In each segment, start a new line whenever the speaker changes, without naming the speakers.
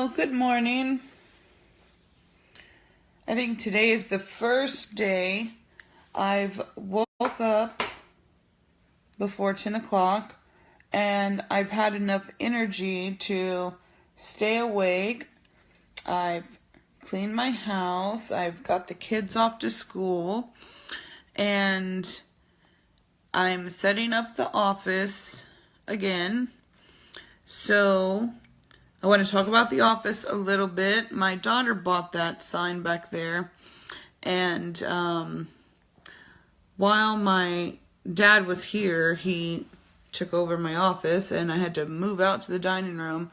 Well, good morning. I think today is the first day I've woke up before 10 o'clock and I've had enough energy to stay awake. I've cleaned my house, I've got the kids off to school, and I'm setting up the office again. So I want to talk about the office a little bit. My daughter bought that sign back there, and while my dad was here, he took over my office and I had to move out to the dining room.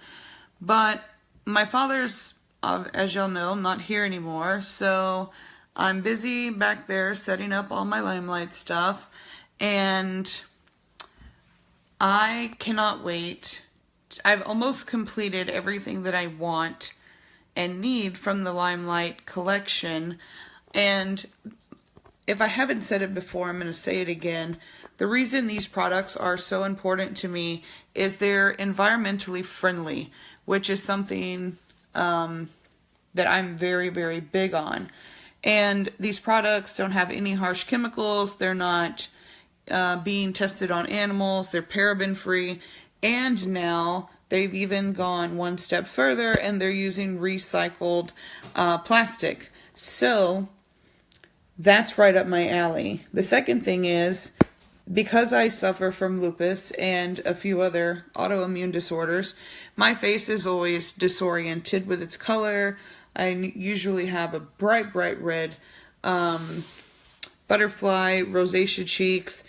But my father's, as y'all know, not here anymore, so I'm busy back there setting up all my Limelight stuff, and I cannot wait. I've almost completed everything that I want and need from the Limelight collection. And if I haven't said it before, I'm going to say it again. The reason these products are so important to me is they're environmentally friendly, which is something that I'm very, very big on. And these products don't have any harsh chemicals. They're not being tested on animals. They're paraben free. And now they've even gone one step further and they're using recycled plastic. So that's right up my alley. The second thing is, because I suffer from lupus and a few other autoimmune disorders, my face is always disoriented with its color. I usually have a bright, bright red butterfly, rosacea cheeks,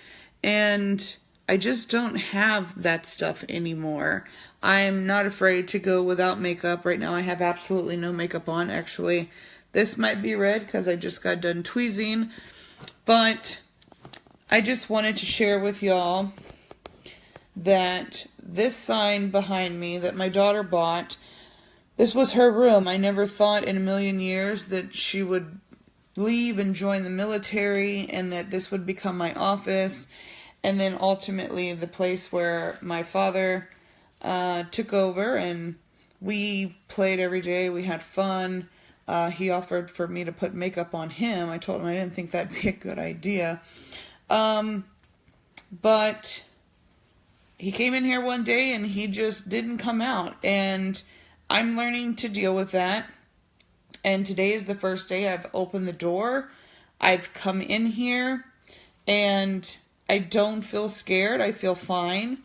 and I just don't have that stuff anymore. I'm not afraid to go without makeup. Right now I have absolutely no makeup on. Actually, this might be red because I just got done tweezing. But I just wanted to share with y'all that this sign behind me that my daughter bought, this was her room. I never thought in a million years that she would leave and join the military and that this would become my office. And then ultimately the place where my father took over, and we played every day. We had fun. He offered for me to put makeup on him. I told him I didn't think that'd be a good idea. But he came in here one day and he just didn't come out. And I'm learning to deal with that. And today is the first day I've opened the door. I've come in here and I don't feel scared. I feel fine.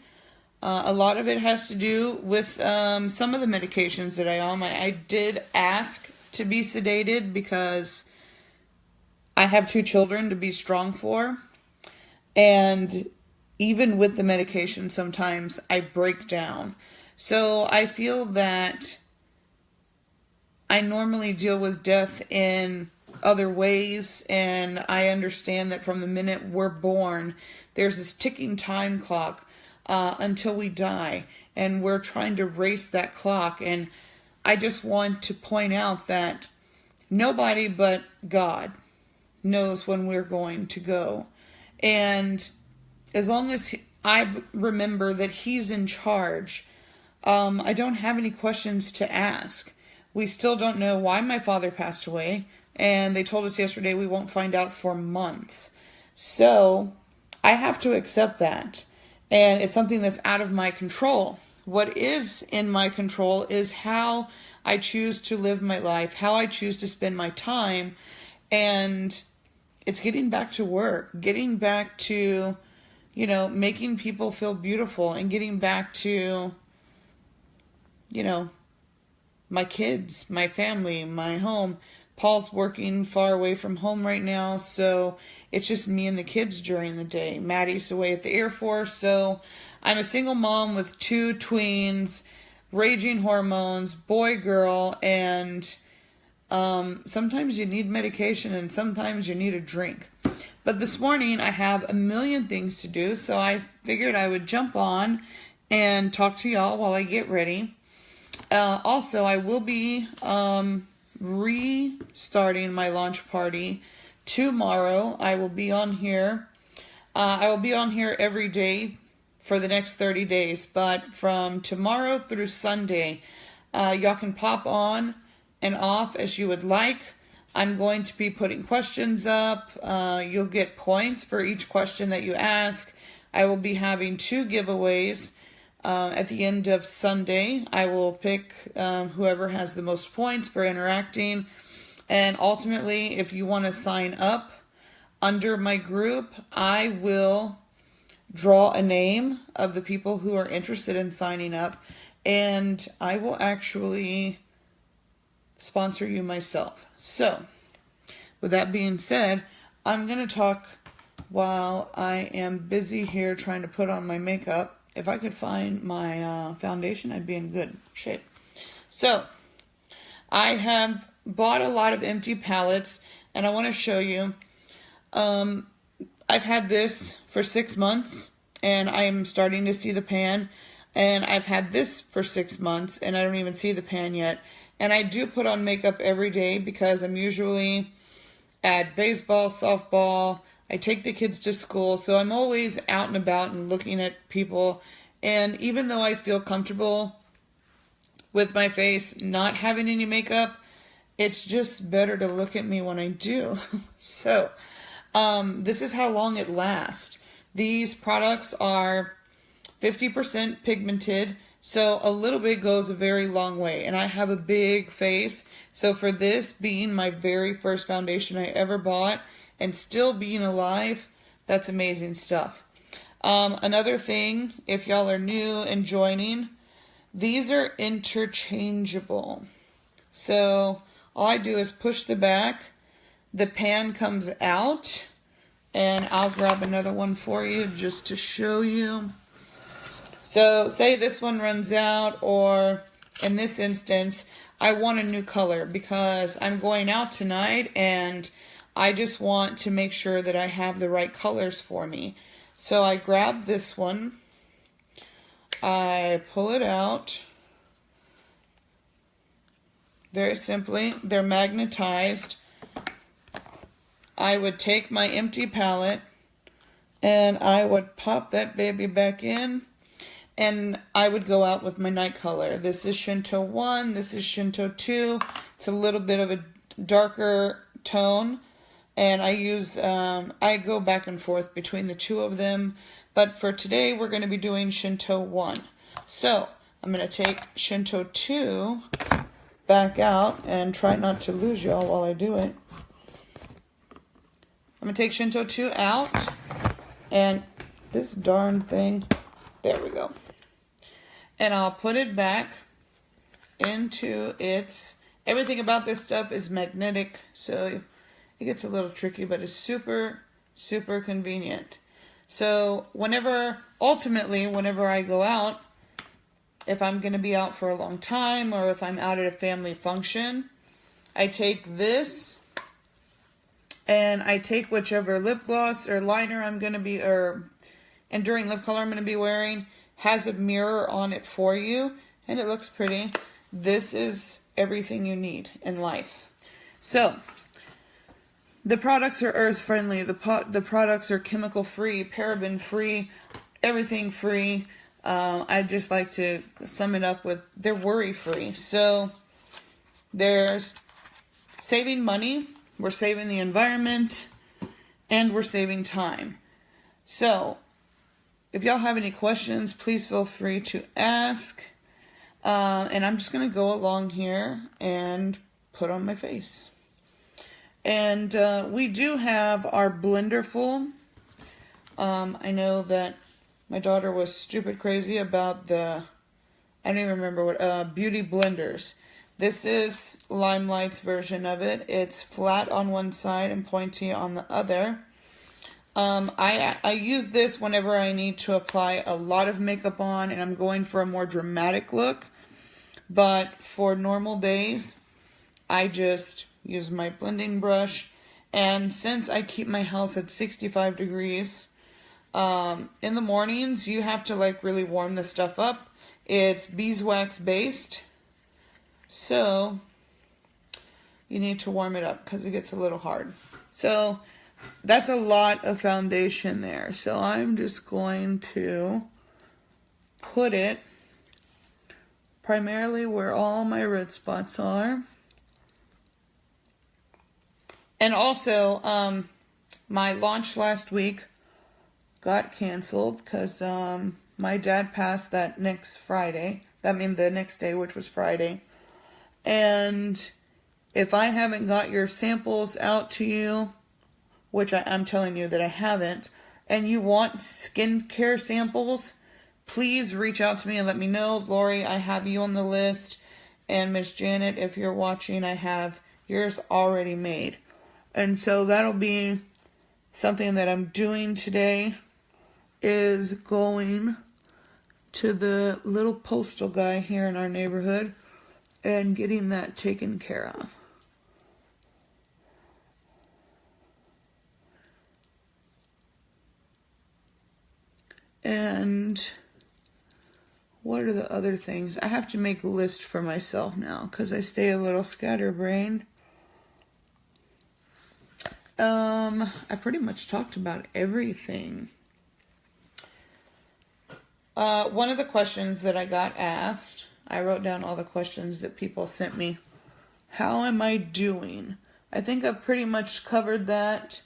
A lot of it has to do with some of the medications that I'm on. I did ask to be sedated because I have 2 children to be strong for. And even with the medication, sometimes I break down. So I feel that I normally deal with death in other ways, and I understand that from the minute we're born, there's this ticking time clock until we die, and we're trying to race that clock. And I just want to point out that nobody but God knows when we're going to go, and as long as I remember that He's in charge, I don't have any questions to ask. We still don't know why my father passed away, and they told us yesterday we won't find out for months. So I have to accept that, and it's something that's out of my control. What is in my control is how I choose to live my life, how I choose to spend my time, and it's getting back to work, getting back to, making people feel beautiful, and getting back to, my kids, my family, my home. Paul's working far away from home right now, so it's just me and the kids during the day. Maddie's away at the Air Force, so I'm a single mom with 2 tweens, raging hormones, boy, girl, and sometimes you need medication and sometimes you need a drink. But this morning I have a million things to do, so I figured I would jump on and talk to y'all while I get ready. Also, I will be restarting my launch party tomorrow. I will be on here. I will be on here every day for the next 30 days, but from tomorrow through Sunday, Y'all can pop on and off as you would like. I'm going to be putting questions up. You'll get points for each question that you ask. I will be having 2 giveaways. At the end of Sunday, I will pick whoever has the most points for interacting. And ultimately, if you want to sign up under my group, I will draw a name of the people who are interested in signing up. And I will actually sponsor you myself. So, with that being said, I'm going to talk while I am busy here trying to put on my makeup. If I could find my foundation, I'd be in good shape. So, I have bought a lot of empty palettes, and I want to show you. I've had this for 6 months, and I am starting to see the pan. And I've had this for 6 months, and I don't even see the pan yet. And I do put on makeup every day because I'm usually at baseball, softball. I take the kids to school, so I'm always out and about and looking at people. And even though I feel comfortable with my face not having any makeup, it's just better to look at me when I do. So, this is how long it lasts. These products are 50% pigmented, so a little bit goes a very long way. And I have a big face, so for this being my very first foundation I ever bought and still being alive, that's amazing stuff. Another thing, if y'all are new and joining, these are interchangeable. So all I do is push the back, the pan comes out, and I'll grab another one for you just to show you. So say this one runs out, or in this instance, I want a new color because I'm going out tonight and I just want to make sure that I have the right colors for me. So I grab this one, I pull it out, very simply, they're magnetized. I would take my empty palette and I would pop that baby back in. And I would go out with my night color. This is Shinto 1, this is Shinto 2. It's a little bit of a darker tone. And I use, I go back and forth between the 2 of them. But for today, we're going to be doing Shinto 1. So, I'm going to take Shinto 2 back out and try not to lose y'all while I do it. I'm going to take Shinto 2 out. And this darn thing, there we go. And I'll put it back into its, everything about this stuff is magnetic, so it gets a little tricky, but it's super, super convenient. So ultimately, whenever I go out, if I'm going to be out for a long time, or if I'm out at a family function, I take this, and I take whichever lip gloss or liner I'm going to be, or enduring lip color I'm going to be wearing, has a mirror on it for you, and it looks pretty. This is everything you need in life. So, the products are earth friendly, the products are chemical free, paraben free, everything free. I just like to sum it up with they're worry free. So, there's saving money, we're saving the environment, and we're saving time. So, if y'all have any questions, please feel free to ask. And I'm just going to go along here and put on my face. And we do have our blender full. I know that my daughter was stupid crazy about I don't even remember what, beauty blenders. This is Limelight's version of it. It's flat on one side and pointy on the other. I use this whenever I need to apply a lot of makeup on and I'm going for a more dramatic look. But for normal days, I just use my blending brush. And since I keep my house at 65 degrees, in the mornings, you have to really warm this stuff up. It's beeswax based. So, you need to warm it up because it gets a little hard. So, that's a lot of foundation there. So I'm just going to put it primarily where all my red spots are. And also, my launch last week got canceled because my dad passed that next Friday. That means the next day, which was Friday. And if I haven't got your samples out to you, which I'm telling you that I haven't, and you want skincare samples, please reach out to me and let me know. Lori, I have you on the list. And Miss Janet, if you're watching, I have yours already made. And so that'll be something that I'm doing today, is going to the little postal guy here in our neighborhood and getting that taken care of. And what are the other things? I have to make a list for myself now because I stay a little scatterbrained. I pretty much talked about everything. One of the questions that I got asked, I wrote down all the questions that people sent me. How am I doing? I think I've pretty much covered that.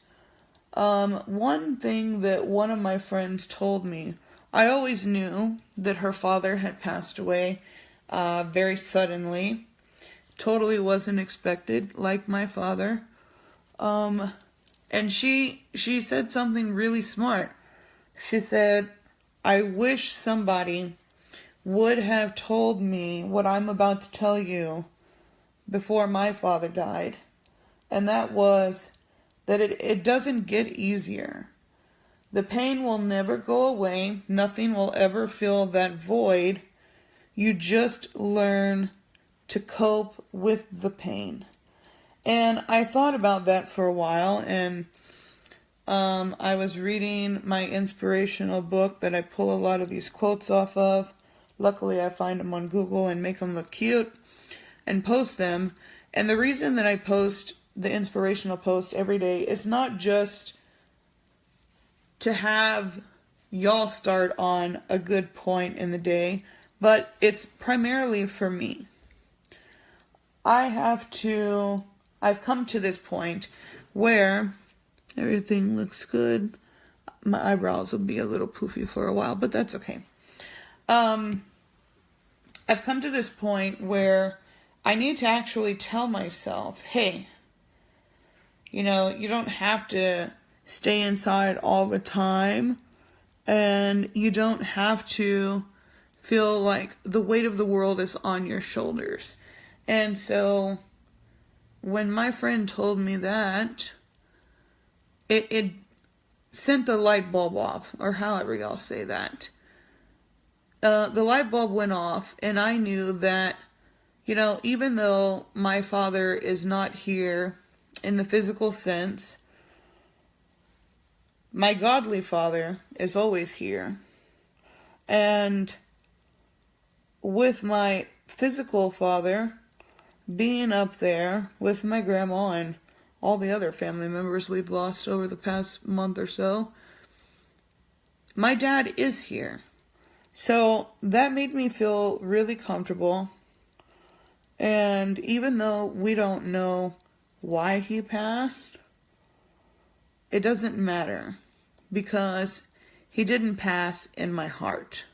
One thing that one of my friends told me, I always knew that her father had passed away very suddenly. Totally wasn't expected, like my father. And she said something really smart. She said, I wish somebody would have told me what I'm about to tell you before my father died. And that was that it doesn't get easier. The pain will never go away. Nothing will ever fill that void. You just learn to cope with the pain. And I thought about that for a while, and I was reading my inspirational book that I pull a lot of these quotes off of. Luckily, I find them on Google and make them look cute and post them. And the reason that I post the inspirational post every day is not just to have y'all start on a good point in the day, but it's primarily for me. I've come to this point where everything looks good. My eyebrows will be a little poofy for a while, but that's okay. I've come to this point where I need to actually tell myself, hey, you don't have to stay inside all the time, and you don't have to feel like the weight of the world is on your shoulders. And so when my friend told me that, it sent the light bulb off, or however y'all say that. The light bulb went off, and I knew that, even though my father is not here in the physical sense, my godly father is always here. And with my physical father being up there with my grandma and all the other family members we've lost over the past month or so, my dad is here. So that made me feel really comfortable. And even though we don't know why he passed, it doesn't matter, because he didn't pass in my heart.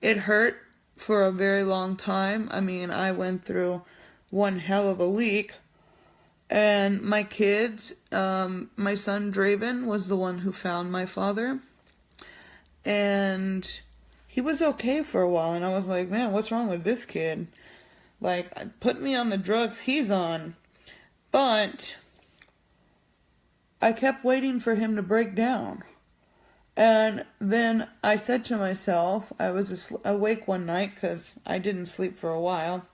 It hurt for a very long time. I mean, I went through one hell of a week. And my kids, my son Draven was the one who found my father. And he was okay for a while. And I was like, man, what's wrong with this kid? Like, put me on the drugs he's on. But I kept waiting for him to break down. And then I said to myself, I was awake one night because I didn't sleep for a while.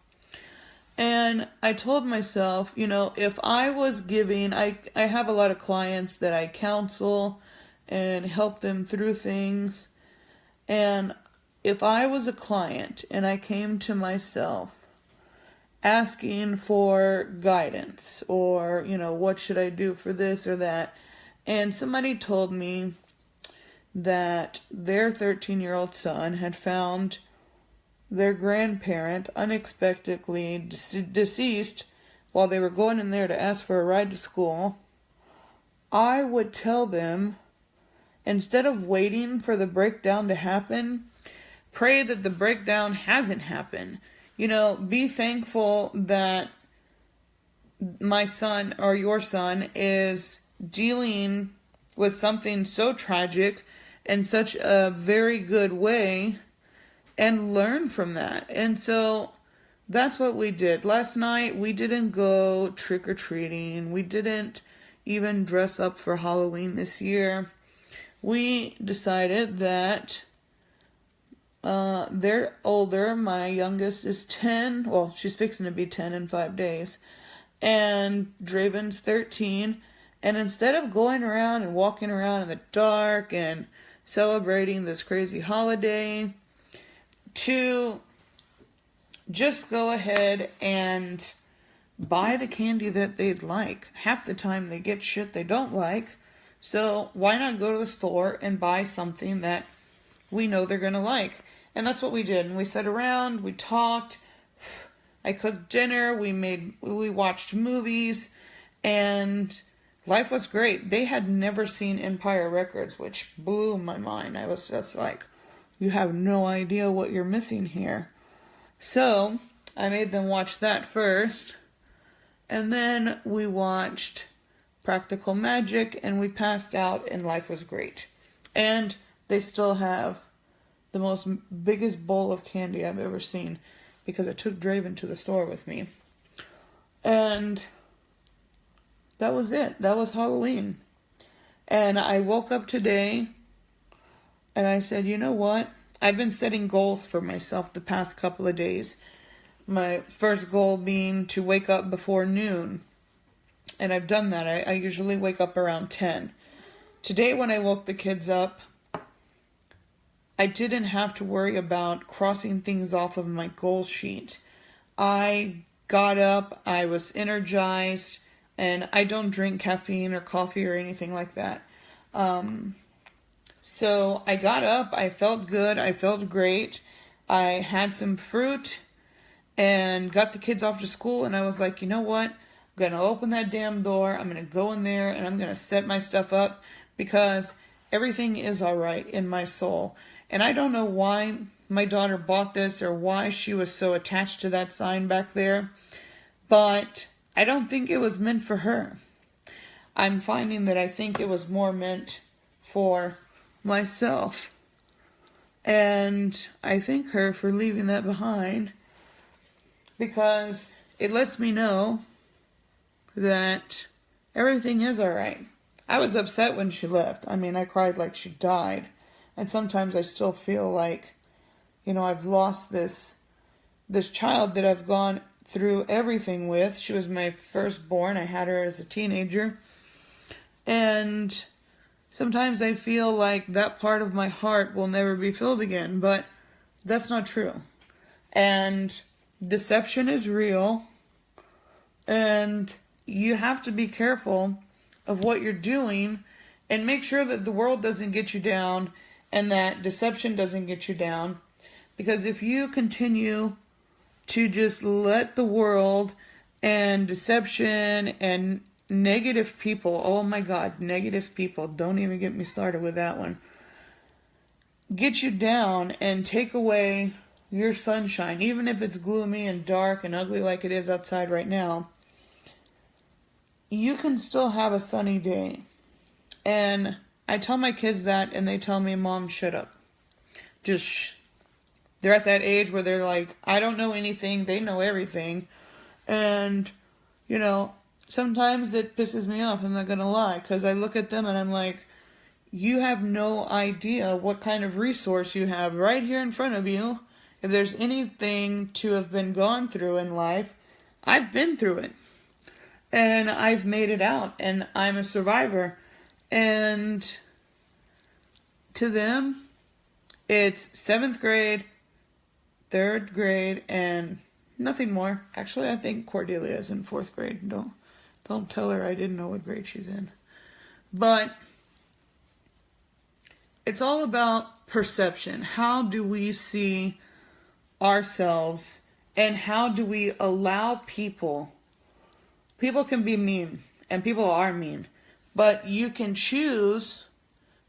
And I told myself, if I was giving, I have a lot of clients that I counsel and help them through things. And if I was a client and I came to myself asking for guidance or, what should I do for this or that, and somebody told me that their 13-year-old son had found their grandparent unexpectedly deceased while they were going in there to ask for a ride to school, I would tell them, instead of waiting for the breakdown to happen, pray that the breakdown hasn't happened. Be thankful that my son or your son is dealing with something so tragic in such a very good way, and learn from that. And so that's what we did. Last night we didn't go trick-or-treating. We didn't even dress up for Halloween this year. We decided that they're older. My youngest is 10. Well, she's fixing to be 10 in 5 days. And Draven's 13. And instead of going around and walking around in the dark and celebrating this crazy holiday, to just go ahead and buy the candy that they'd like. Half the time they get shit they don't like. So why not go to the store and buy something that we know they're going to like? And that's what we did. And we sat around, we talked, I cooked dinner, we watched movies, and life was great. They had never seen Empire Records, which blew my mind. I was just like, you have no idea what you're missing here. So I made them watch that first. And then we watched Practical Magic, and we passed out, and life was great. And they still have the biggest bowl of candy I've ever seen, because I took Draven to the store with me. And that was it. That was Halloween. And I woke up today and I said, you know what? I've been setting goals for myself the past couple of days. My first goal being to wake up before noon. And I've done that. I usually wake up around 10. Today when I woke the kids up, I didn't have to worry about crossing things off of my goal sheet. I got up, I was energized, and I don't drink caffeine or coffee or anything like that. So I got up, I felt good, I felt great. I had some fruit and got the kids off to school, and I was like, you know what? I'm going to open that damn door, I'm going to go in there, and I'm going to set my stuff up, because everything is all right in my soul. And I don't know why my daughter bought this or why she was so attached to that sign back there, but I don't think it was meant for her. I'm finding that I think it was more meant for myself. And I thank her for leaving that behind, because it lets me know that everything is alright. I was upset when she left. I mean, I cried like she died. And sometimes I still feel like, I've lost this child that I've gone through everything with. She was my firstborn. I had her as a teenager. And sometimes I feel like that part of my heart will never be filled again. But that's not true. And deception is real. And you have to be careful of what you're doing and make sure that the world doesn't get you down and that deception doesn't get you down. Because if you continue to just let the world and deception and negative people, oh my God, negative people, don't even get me started with that one, get you down and take away your sunshine, even if it's gloomy and dark and ugly like it is outside right now, you can still have a sunny day. And I tell my kids that, and they tell me, Mom, shut up. Just shh. They're at that age where they're like, I don't know anything, they know everything. And, sometimes it pisses me off, I'm not going to lie, because I look at them and I'm like, you have no idea what kind of resource you have right here in front of you. If there's anything to have been gone through in life, I've been through it. And I've made it out, and I'm a survivor. And to them, it's 7th grade, 3rd grade, and nothing more. Actually, I think Cordelia is in 4th grade. Don't tell her I didn't know what grade she's in. But it's all about perception. How do we see ourselves, and how do we allow people can be mean, and people are mean, but you can choose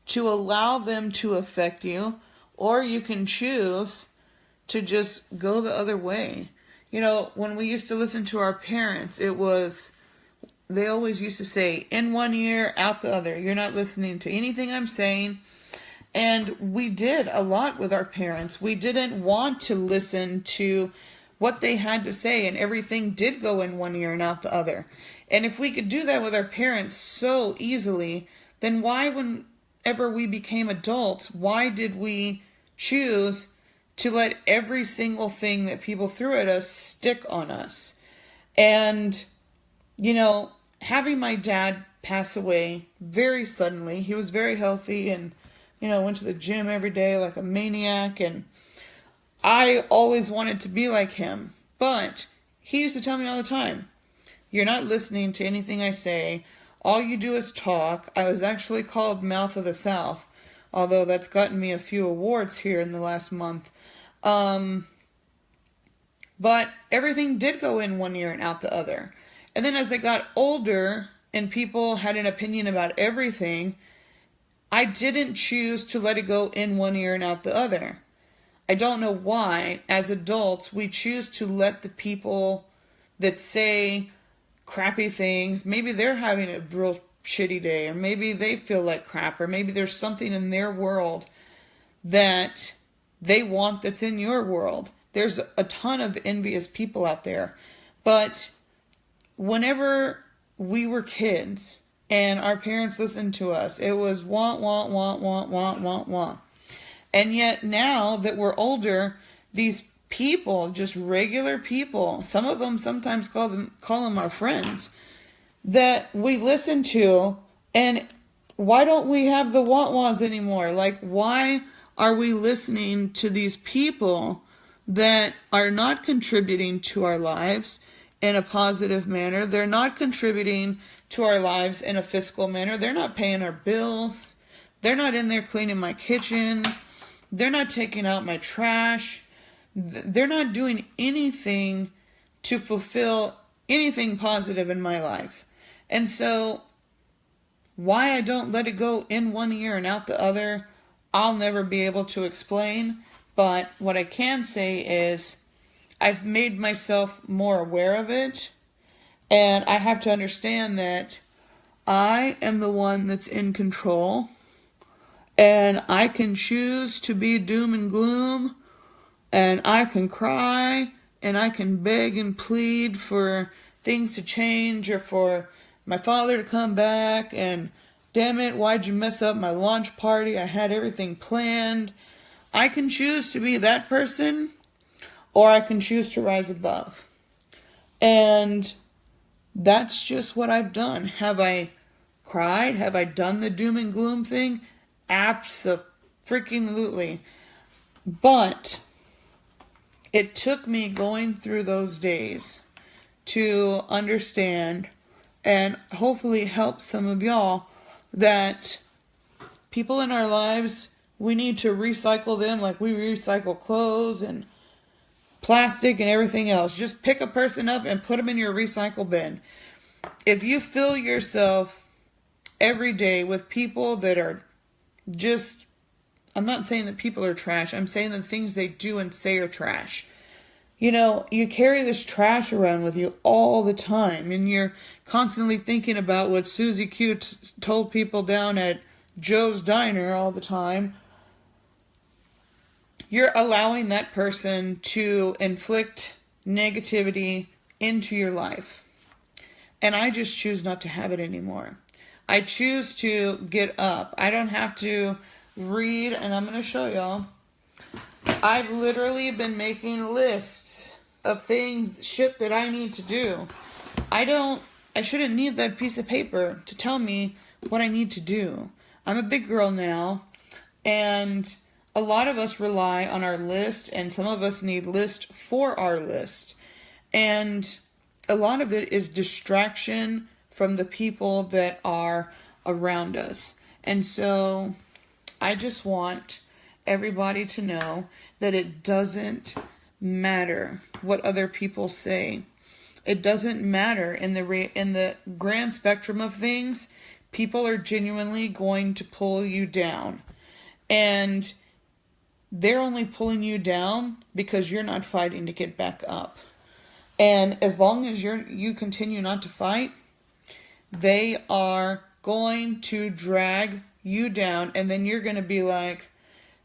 to allow them to affect you, or you can choose to just go the other way. You know, when we used to listen to our parents, they always used to say, in one ear, out the other. You're not listening to anything I'm saying. And we did a lot with our parents. We didn't want to listen to what they had to say, and everything did go in one ear and out the other. And if we could do that with our parents so easily, then why, whenever we became adults, why did we choose to let every single thing that people threw at us stick on us? And, you know, having my dad pass away very suddenly, he was very healthy and, you know, went to the gym every day like a maniac, and I always wanted to be like him. But he used to tell me all the time, you're not listening to anything I say. All you do is talk. I was actually called Mouth of the South, although that's gotten me a few awards here in the last month. But everything did go in one ear and out the other. And then as I got older and people had an opinion about everything, I didn't choose to let it go in one ear and out the other. I don't know why, as adults, we choose to let the people that say crappy things, maybe they're having a real shitty day, or maybe they feel like crap, or maybe there's something in their world that they want that's in your world. There's a ton of envious people out there. But whenever we were kids and our parents listened to us, it was want, want, want, want, want, want, want. And yet now that we're older, these people, just regular people, some of them sometimes call them our friends, that we listen to, and why don't we have the want-wants anymore? Like, why are we listening to these people that are not contributing to our lives in a positive manner? They're not contributing to our lives in a fiscal manner. They're not paying our bills. They're not in there cleaning my kitchen. They're not taking out my trash. They're not doing anything to fulfill anything positive in my life. And so, why I don't let it go in one ear and out the other, I'll never be able to explain. But what I can say is, I've made myself more aware of it. And I have to understand that I am the one that's in control. And I can choose to be doom and gloom, and I can cry, and I can beg and plead for things to change, or for my father to come back, and damn it, why'd you mess up my launch party? I had everything planned. I can choose to be that person, or I can choose to rise above. And that's just what I've done. Have I cried? Have I done the doom and gloom thing? Abso-freaking-lutely. But it took me going through those days to understand, and hopefully help some of y'all, that people in our lives, we need to recycle them like we recycle clothes and plastic and everything else. Just pick a person up and put them in your recycle bin. If you fill yourself every day with people that are just, I'm not saying that people are trash. I'm saying the things they do and say are trash. You know, you carry this trash around with you all the time, and you're constantly thinking about what Susie Q told people down at Joe's Diner all the time. You're allowing that person to inflict negativity into your life. And I just choose not to have it anymore. I choose to get up. I don't have to read, and I'm going to show y'all. I've literally been making lists of things, shit that I need to do. I shouldn't need that piece of paper to tell me what I need to do. I'm a big girl now, and a lot of us rely on our list, and some of us need list for our list. And a lot of it is distraction from the people that are around us. And so I just want everybody to know that it doesn't matter what other people say. It doesn't matter in the grand spectrum of things. People are genuinely going to pull you down. And they're only pulling you down because you're not fighting to get back up. And as long as you continue not to fight, they are going to drag you down, and then you're going to be like,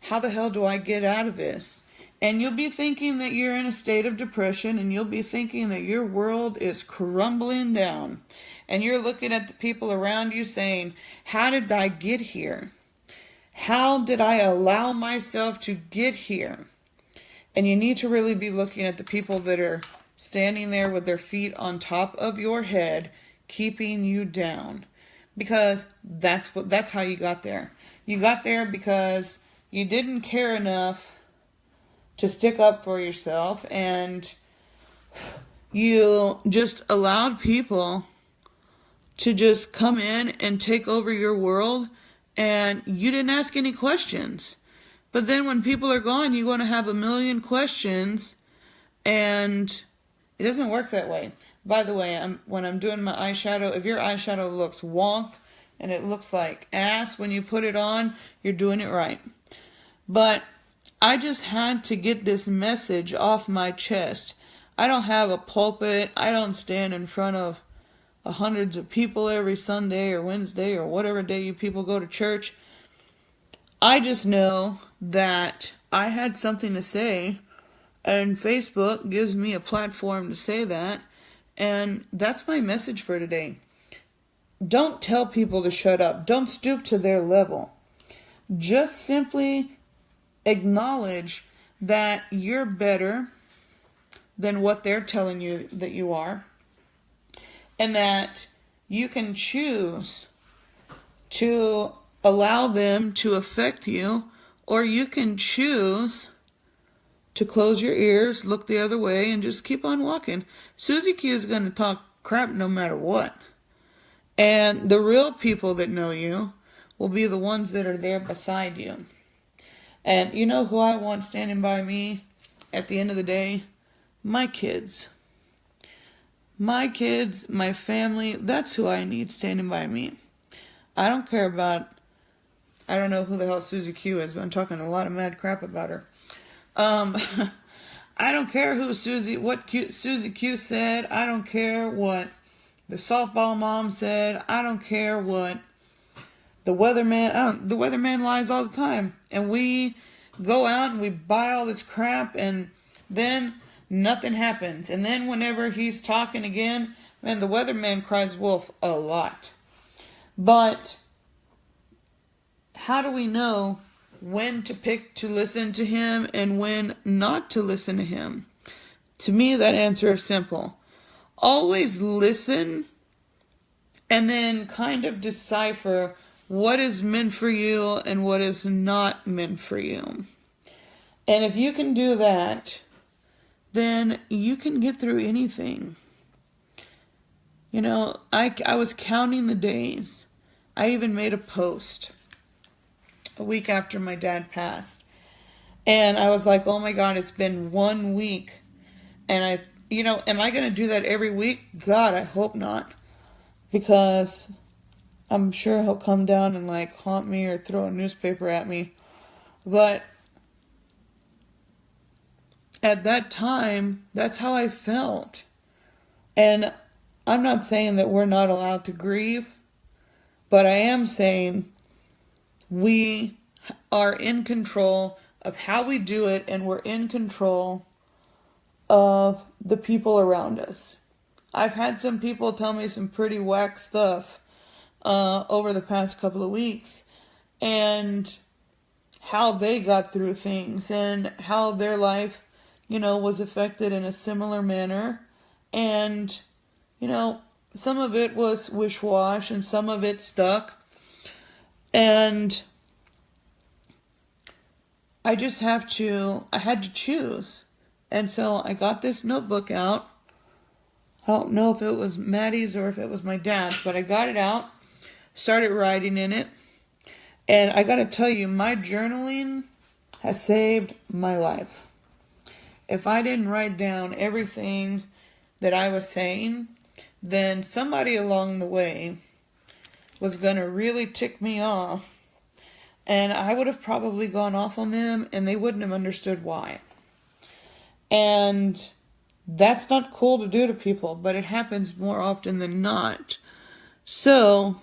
how the hell do I get out of this? And you'll be thinking that you're in a state of depression, and you'll be thinking that your world is crumbling down. And you're looking at the people around you saying, how did I get here? How did I allow myself to get here? And you need to really be looking at the people that are standing there with their feet on top of your head, keeping you down. Because that's how you got there. You got there because you didn't care enough to stick up for yourself, and you just allowed people to just come in and take over your world, and you didn't ask any questions. But then when people are gone, you're going to have a million questions, and it doesn't work that way. By the way, when I'm doing my eyeshadow, if your eyeshadow looks wonk and it looks like ass when you put it on, you're doing it right. But I just had to get this message off my chest. I don't have a pulpit. I don't stand in front of hundreds of people every Sunday or Wednesday or whatever day you people go to church. I just know that I had something to say, and Facebook gives me a platform to say that, and that's my message for today. Don't tell people to shut up. Don't stoop to their level. Just simply acknowledge that you're better than what they're telling you that you are, and that you can choose to allow them to affect you, or you can choose to close your ears, look the other way, and just keep on walking. Susie Q is going to talk crap no matter what. And the real people that know you will be the ones that are there beside you. And you know who I want standing by me at the end of the day? My kids. My kids, my family, that's who I need standing by me. I don't care about, I don't know who the hell Susie Q is, but I'm talking a lot of mad crap about her. I don't care what Susie Q said. I don't care what the softball mom said. I don't care what the weatherman, the weatherman lies all the time. And we go out and we buy all this crap, and then nothing happens. And then whenever he's talking again, man, the weatherman cries wolf a lot. But how do we know when to pick to listen to him and when not to listen to him? To me, that answer is simple. Always listen and then kind of decipher what is meant for you and what is not meant for you. And if you can do that, then you can get through anything. You know, I was counting the days. I even made a post a week after my dad passed. And I was like, oh my God, it's been 1 week. And am I going to do that every week? God, I hope not. Because I'm sure he'll come down and like haunt me or throw a newspaper at me. But at that time, that's how I felt. And I'm not saying that we're not allowed to grieve, but I am saying we are in control of how we do it, and we're in control of the people around us. I've had some people tell me some pretty whack stuff over the past couple of weeks, and how they got through things and how their life, was affected in a similar manner. And, some of it was wish-wash and some of it stuck. And I had to choose. And so I got this notebook out. I don't know if it was Maddie's or if it was my dad's, but I got it out, started writing in it. And I got to tell you, my journaling has saved my life. if I didn't write down everything that I was saying, then somebody along the way was going to really tick me off, and I would have probably gone off on them, and they wouldn't have understood why. And that's not cool to do to people, but it happens more often than not. So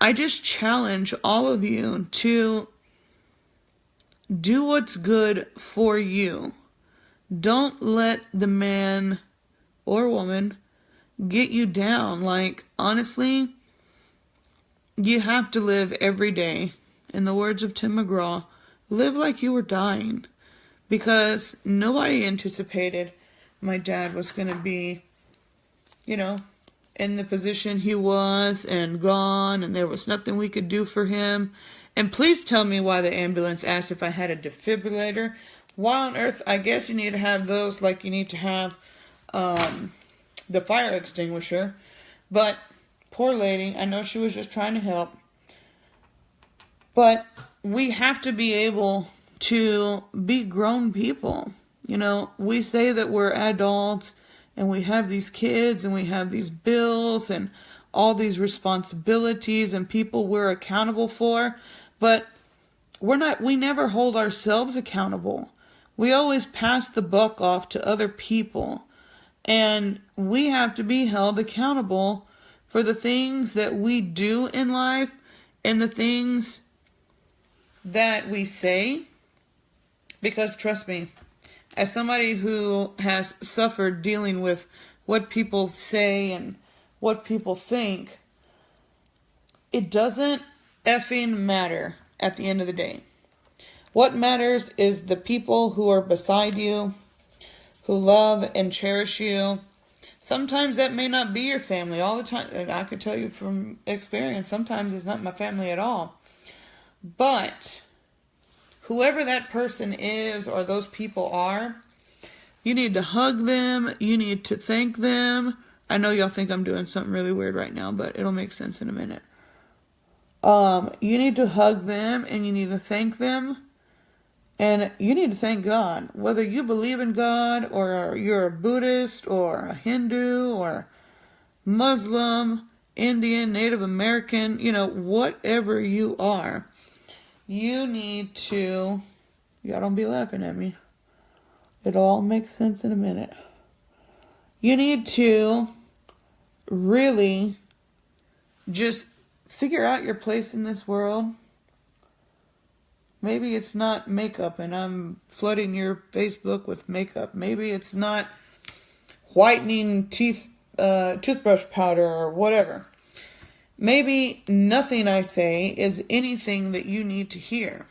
I just challenge all of you to do what's good for you. Don't let the man or woman get you down. Like, honestly, you have to live every day. In the words of Tim McGraw, live like you were dying. Because nobody anticipated my dad was going to be, in the position he was and gone, and there was nothing we could do for him. And please tell me why the ambulance asked if I had a defibrillator. Why on earth? I guess you need to have those like you need to have the fire extinguisher. But poor lady, I know she was just trying to help. But we have to be able to be grown people. We say that we're adults and we have these kids and we have these bills and all these responsibilities and people we're accountable for, but we never hold ourselves accountable. We always pass the buck off to other people, and we have to be held accountable for the things that we do in life and the things that we say. Because trust me, as somebody who has suffered dealing with what people say and what people think, it doesn't effing matter at the end of the day. What matters is the people who are beside you, who love and cherish you. Sometimes that may not be your family all the time. And I could tell you from experience, sometimes it's not my family at all. But whoever that person is or those people are, you need to hug them. You need to thank them. I know y'all think I'm doing something really weird right now, but it'll make sense in a minute. You need to hug them and you need to thank them. And you need to thank God. Whether you believe in God or you're a Buddhist or a Hindu or Muslim, Indian, Native American, whatever you are, you need to, y'all don't be laughing at me. It'll all make sense in a minute. You need to really just figure out your place in this world. Maybe it's not makeup and I'm flooding your Facebook with makeup. Maybe it's not whitening toothbrush powder or whatever. Maybe nothing I say is anything that you need to hear.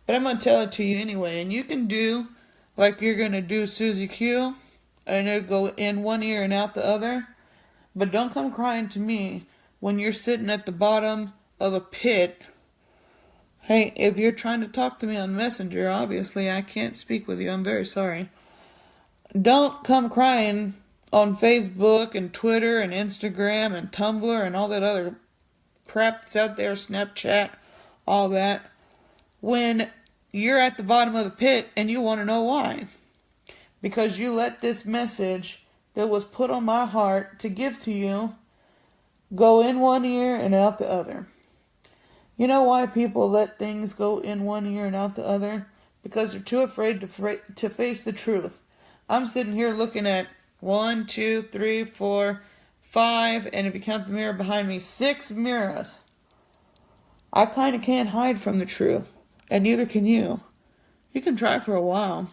But I'm going to tell it to you anyway. And you can do like you're going to do Susie Q. And it'll go in one ear and out the other. But don't come crying to me when you're sitting at the bottom of a pit. Hey, if you're trying to talk to me on Messenger, obviously I can't speak with you. I'm very sorry. Don't come crying on Facebook and Twitter and Instagram and Tumblr and all that other crap that's out there, Snapchat, all that, when you're at the bottom of the pit and you want to know why. Because you let this message that was put on my heart to give to you go in one ear and out the other. You know why people let things go in one ear and out the other? Because they're too afraid to face the truth. I'm sitting here looking at 1, 2, 3, 4, 5, and if you count the mirror behind me, 6 mirrors. I kind of can't hide from the truth, and neither can you. You can try for a while.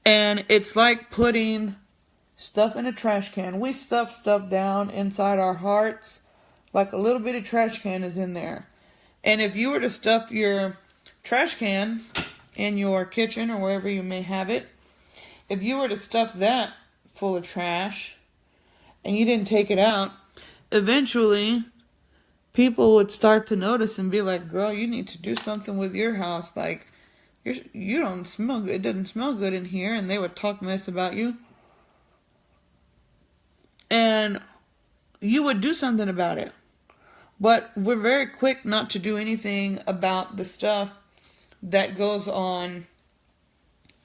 And it's like putting stuff in a trash can. We stuff stuff down inside our hearts, like a little bit of trash can is in there. And if you were to stuff your trash can in your kitchen or wherever you may have it, if you were to stuff that full of trash and you didn't take it out, eventually people would start to notice and be like, girl, you need to do something with your house. Like, you don't smell good. It doesn't smell good in here. And they would talk mess about you. And you would do something about it. But we're very quick not to do anything about the stuff that goes on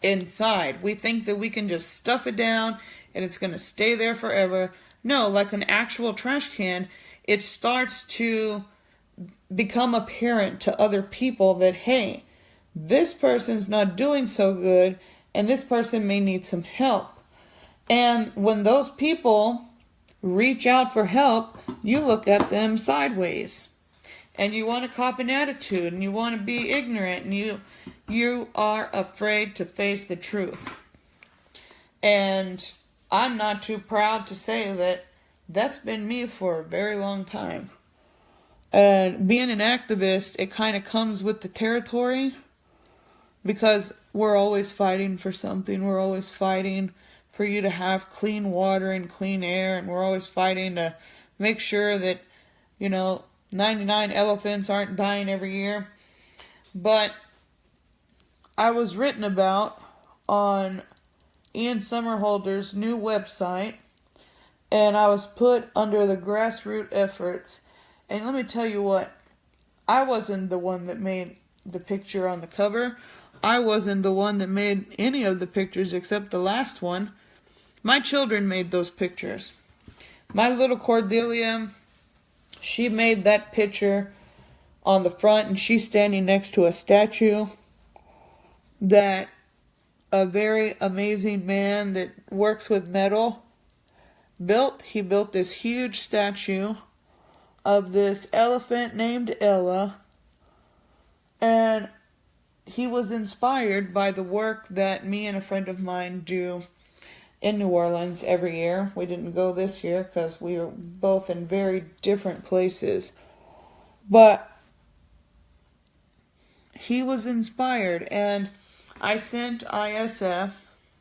inside. We think that we can just stuff it down and it's going to stay there forever. No, like an actual trash can, it starts to become apparent to other people that, hey, this person's not doing so good and this person may need some help. And when those people reach out for help, you look at them sideways. And you want to cop an attitude and you want to be ignorant and you are afraid to face the truth. And I'm not too proud to say that that's been me for a very long time. And being an activist, it kind of comes with the territory because we're always fighting for something. We're always fighting for you to have clean water and clean air, and we're always fighting to make sure that, 99 elephants aren't dying every year. But I was written about on Ian Somerhalder's new website, and I was put under the grassroots efforts. And let me tell you what, I wasn't the one that made the picture on the cover. I wasn't the one that made any of the pictures except the last one. My children made those pictures. My little Cordelia, she made that picture on the front, and she's standing next to a statue that a very amazing man that works with metal built. He built this huge statue of this elephant named Ella, and he was inspired by the work that me and a friend of mine do in New Orleans every year. We didn't go this year because we were both in very different places, but he was inspired, and I sent ISF,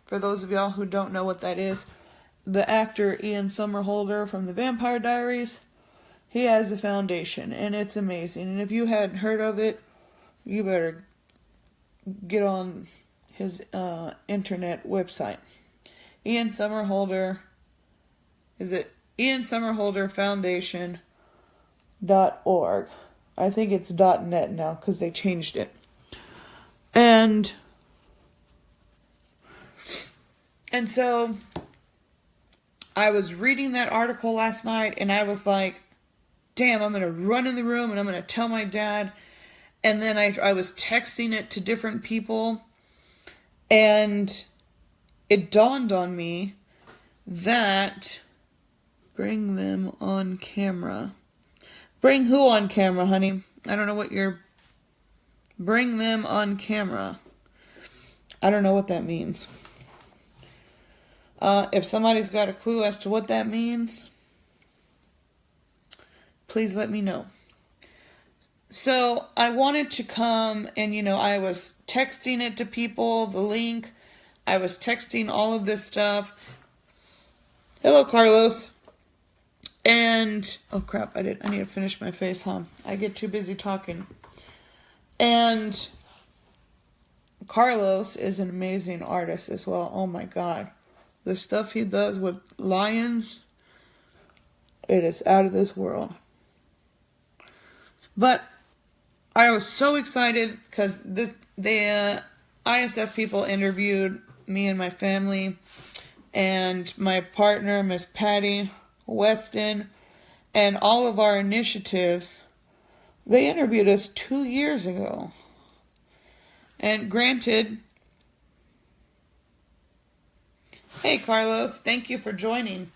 for those of y'all who don't know what that is, the actor Ian Somerhalder from The Vampire Diaries. He has a foundation, and it's amazing. And if you hadn't heard of it, you better get on his internet website. Ian Somerhalder, is it IanSomerhalderFoundation.org? I think it's .net now because they changed it. And so I was reading that article last night, and I was like, damn, I'm going to run in the room and I'm going to tell my dad. And then I was texting it to different people, and it dawned on me that bring them on camera. Bring who on camera, honey? I don't know what you're... Bring them on camera. I don't know what that means. If somebody's got a clue as to what that means, please let me know. So I wanted to come and, I was texting it to people, the link. I was texting all of this stuff. Hello, Carlos. And, oh crap, I need to finish my face, huh? I get too busy talking. And Carlos is an amazing artist as well. Oh my God. The stuff he does with lions, it is out of this world. But I was so excited because the ISF people interviewed me and my family and my partner, Miss Patty Weston, and all of our initiatives. They interviewed us 2 years ago. And granted, hey Carlos, thank you for joining.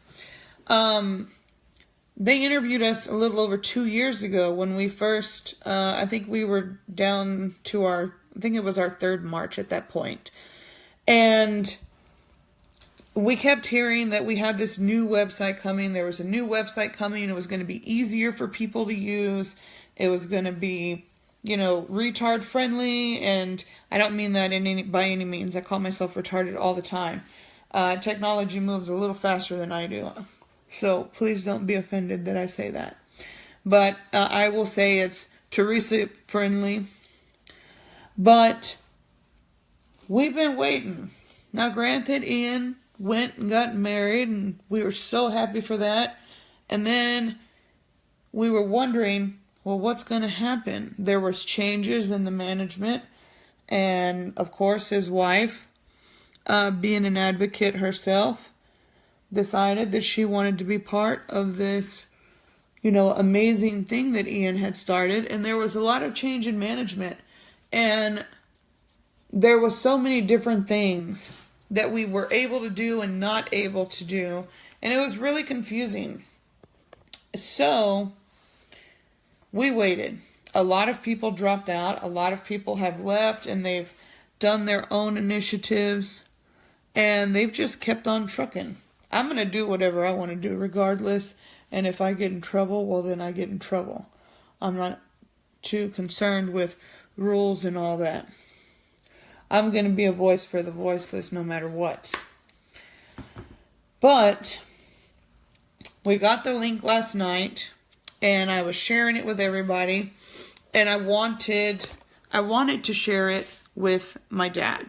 They interviewed us a little over 2 years ago when we first, I think we were down to I think it was our third march at that point. And we kept hearing that we had this new website coming. There was a new website coming. It was going to be easier for people to use. It was going to be, retard friendly. And I don't mean that by any means. I call myself retarded all the time. Technology moves a little faster than I do. So please don't be offended that I say that. But I will say it's Teresa friendly. But we've been waiting. Now granted, Ian went and got married, and we were so happy for that. And then we were wondering, well, what's going to happen? There was changes in the management, and of course his wife being an advocate herself, decided that she wanted to be part of this, amazing thing that Ian had started. And there was a lot of change in management. And there was so many different things that we were able to do and not able to do. And it was really confusing. So we waited. A lot of people dropped out. A lot of people have left and they've done their own initiatives. And they've just kept on trucking. I'm going to do whatever I want to do regardless. And if I get in trouble, well, then I get in trouble. I'm not too concerned with rules and all that. I'm going to be a voice for the voiceless no matter what. But we got the link last night and I was sharing it with everybody. And I wanted to share it with my dad.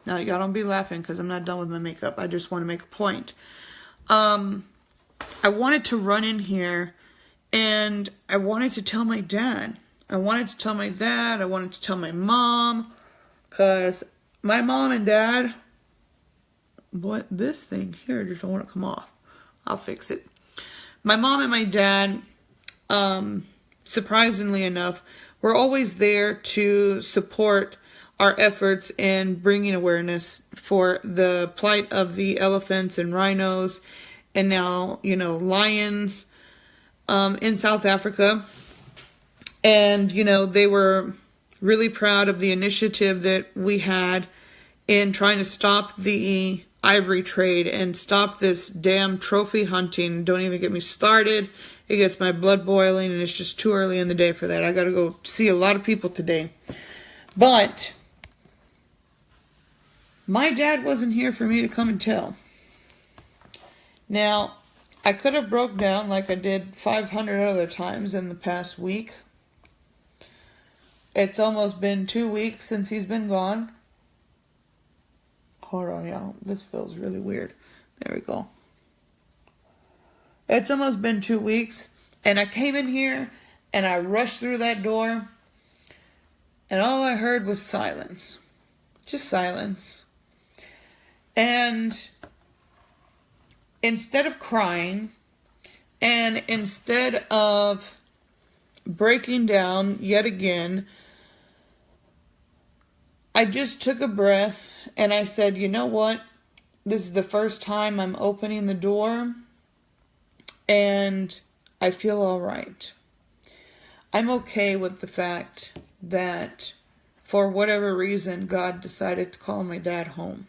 Now, y'all don't be laughing because I'm not done with my makeup. I just want to make a point. I wanted to run in here and I wanted to tell my dad. I wanted to tell my dad. I wanted to tell my mom. Because my mom and dad... What? This thing here just don't want to come off. I'll fix it. My mom and my dad, surprisingly enough, were always there to support our efforts in bringing awareness for the plight of the elephants and rhinos and now, lions in South Africa. And, they were really proud of the initiative that we had in trying to stop the ivory trade and stop this damn trophy hunting. Don't even get me started. It gets my blood boiling and it's just too early in the day for that. I got to go see a lot of people today. But my dad wasn't here for me to come and tell. Now, I could have broke down like I did 500 other times in the past week. It's almost been 2 weeks since he's been gone. Hold on, y'all. This feels really weird. There we go. It's almost been 2 weeks. And I came in here and I rushed through that door. And all I heard was silence. Just silence. And instead of crying, and instead of breaking down yet again, I just took a breath and I said, you know what? This is the first time I'm opening the door and I feel all right. I'm okay with the fact that for whatever reason, God decided to call my dad home.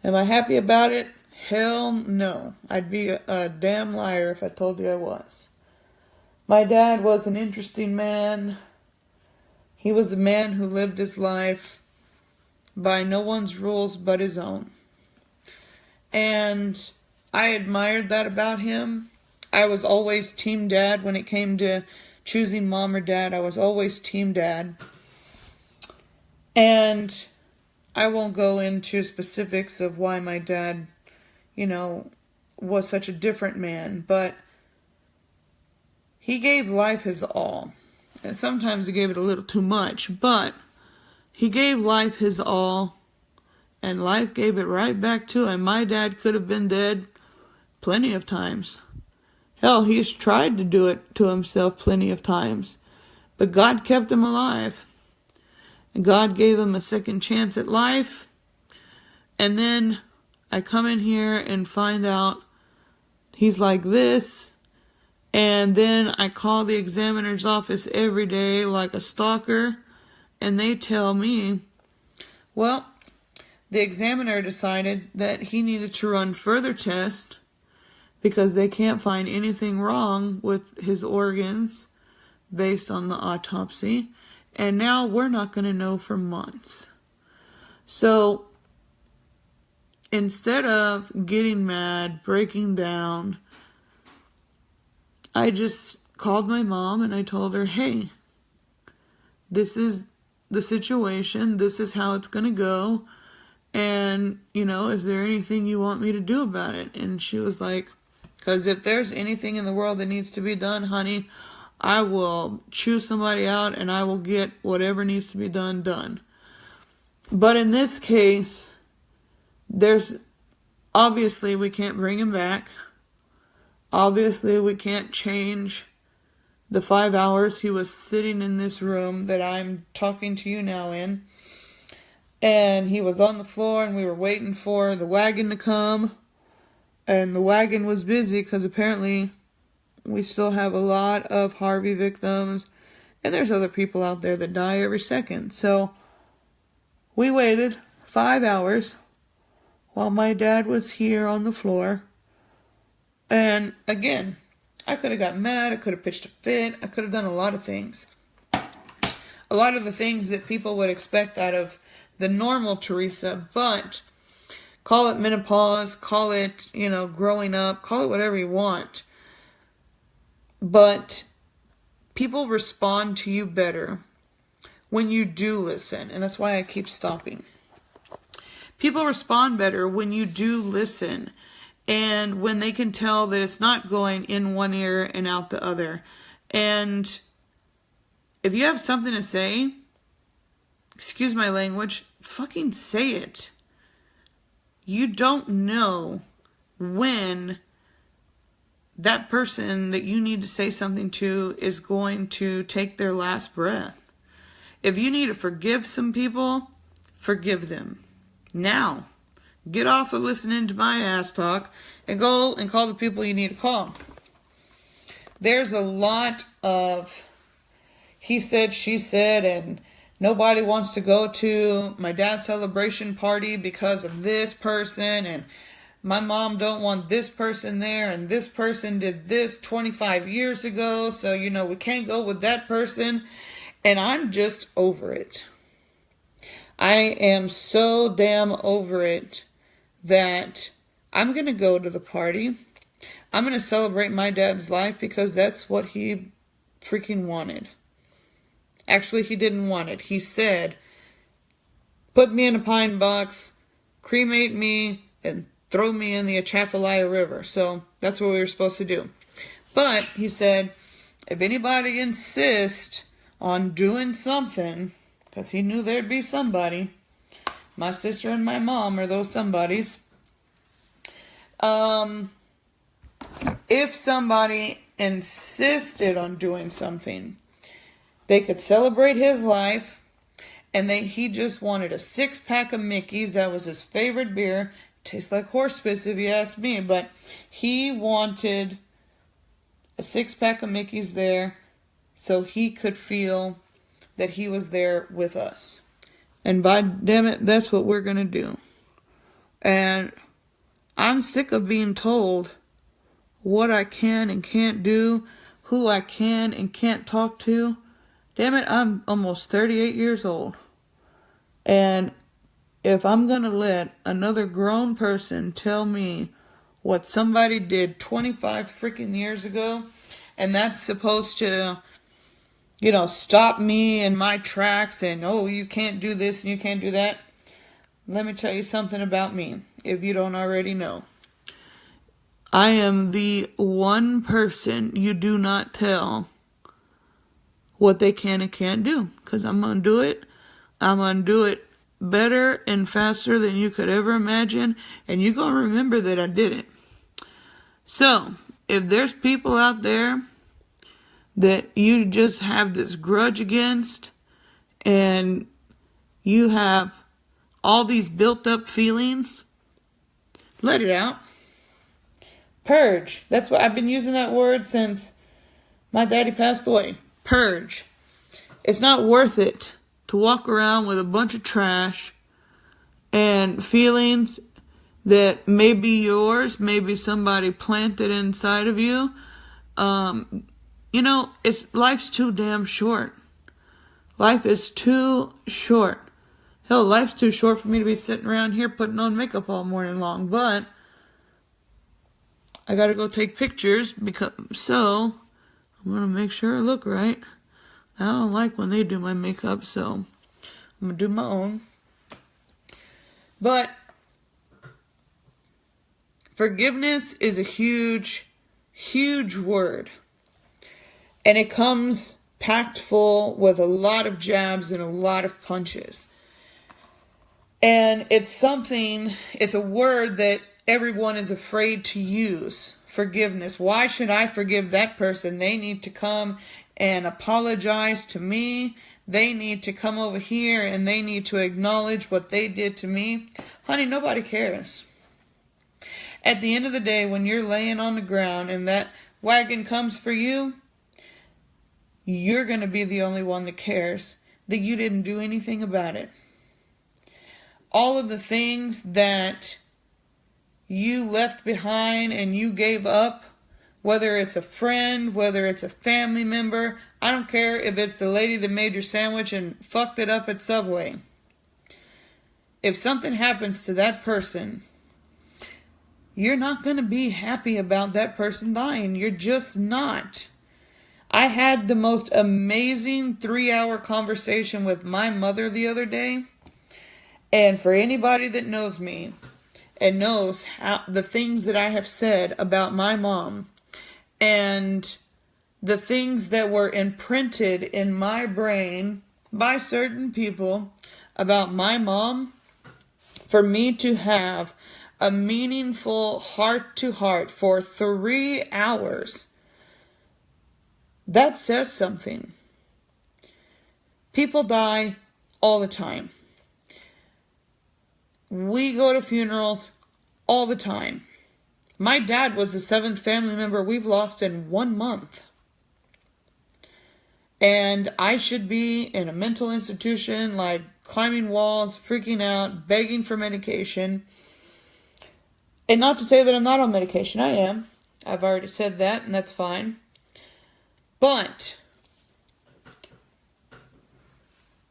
Am I happy about it? Hell no. I'd be a damn liar if I told you I was. My dad was an interesting man. He was a man who lived his life by no one's rules but his own. And I admired that about him. I was always team dad when it came to choosing mom or dad. I was always team dad. And I won't go into specifics of why my dad, was such a different man. But he gave life his all. And sometimes he gave it a little too much. But he gave life his all. And life gave it right back to him. My dad could have been dead plenty of times. Hell, he's tried to do it to himself plenty of times. But God kept him alive. And God gave him a second chance at life. And then I come in here and find out he's like this. And then I call the examiner's office every day like a stalker. And they tell me, well, the examiner decided that he needed to run further tests because they can't find anything wrong with his organs based on the autopsy. And now we're not going to know for months. So instead of getting mad, breaking down, I just called my mom and I told her, hey, this is the situation. This is how it's going to go. And, is there anything you want me to do about it? And she was like, because if there's anything in the world that needs to be done, honey, I will choose somebody out and I will get whatever needs to be done. But in this case, There's obviously we can't bring him back. Obviously we can't change the 5 hours he was sitting in this room that I'm talking to you now in. And he was on the floor and we were waiting for the wagon to come. And the wagon was busy because apparently we still have a lot of Harvey victims. And there's other people out there that die every second. So we waited 5 hours while my dad was here on the floor. And again, I could have got mad. I could have pitched a fit. I could have done a lot of things. A lot of the things that people would expect out of the normal Teresa. But call it menopause, call it, growing up, call it whatever you want. But people respond to you better when you do listen. And that's why I keep stopping. People respond better when you do listen. And when they can tell that it's not going in one ear and out the other. And if you have something to say, excuse my language, fucking say it. You don't know when that person that you need to say something to is going to take their last breath. If you need to forgive some people, forgive them. Now, get off of listening to my ass talk and go and call the people you need to call. There's a lot of he said, she said, and nobody wants to go to my dad's celebration party because of this person, and my mom don't want this person there, and this person did this 25 years ago, so, we can't go with that person. And I'm just over it. I am so damn over it that I'm going to go to the party. I'm going to celebrate my dad's life because that's what he freaking wanted. Actually, he didn't want it. He said, put me in a pine box, cremate me, and throw me in the Atchafalaya River. So that's what we were supposed to do. But he said, if anybody insists on doing something, because he knew there'd be somebody, my sister and my mom are those somebodies. If somebody insisted on doing something, they could celebrate his life, and he just wanted a 6-pack of Mickey's. That was his favorite beer. Tastes like horse piss if you ask me, but he wanted a 6-pack of Mickey's there so he could feel that he was there with us. And by damn it, that's what we're going to do. And I'm sick of being told what I can and can't do, who I can and can't talk to. Damn it, I'm almost 38 years old. And if I'm going to let another grown person tell me what somebody did 25 freaking years ago, and that's supposed to, stop me in my tracks and, you can't do this and you can't do that. Let me tell you something about me, if you don't already know. I am the one person you do not tell what they can and can't do. Because I'm going to do it. I'm going to do it better and faster than you could ever imagine. And you're going to remember that I did it. So, if there's people out there that you just have this grudge against, and you have all these built up feelings, let it out. Purge. That's what I've been using that word since my daddy passed away. Purge. It's not worth it to walk around with a bunch of trash and feelings that may be yours, maybe somebody planted inside of you. Life's too damn short. Life is too short. Hell, life's too short for me to be sitting around here putting on makeup all morning long, but I gotta go take pictures so I'm gonna make sure I look right. I don't like when they do my makeup, so I'm gonna do my own. But forgiveness is a huge, huge word. And it comes packed full with a lot of jabs and a lot of punches. And it's a word that everyone is afraid to use. Forgiveness. Why should I forgive that person? They need to come and apologize to me. They need to come over here and they need to acknowledge what they did to me. Honey, nobody cares. At the end of the day, when you're laying on the ground and that wagon comes for you, you're going to be the only one that cares that you didn't do anything about it. All of the things that you left behind and you gave up, whether it's a friend, whether it's a family member, I don't care if it's the lady that made your sandwich and fucked it up at Subway. If something happens to that person, you're not going to be happy about that person dying. You're just not. I had the most amazing 3-hour conversation with my mother the other day. And for anybody that knows me and knows how the things that I have said about my mom and the things that were imprinted in my brain by certain people about my mom, for me to have a meaningful heart-to-heart for 3 hours, that says something. People die all the time. We go to funerals all the time. My dad was the 7th family member we've lost in 1 month. And I should be in a mental institution, like climbing walls, freaking out, begging for medication. And not to say that I'm not on medication. I am. I've already said that, and that's fine. But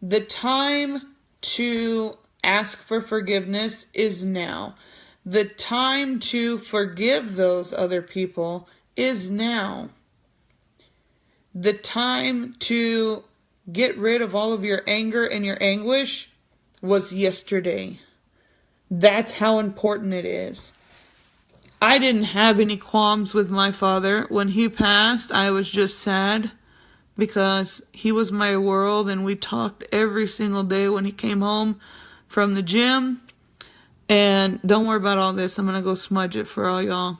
the time to ask for forgiveness is now. The time to forgive those other people is now. The time to get rid of all of your anger and your anguish was yesterday. That's how important it is. I didn't have any qualms with my father. When he passed, I was just sad because he was my world and we talked every single day when he came home from the gym. And don't worry about all this. I'm going to go smudge it for all y'all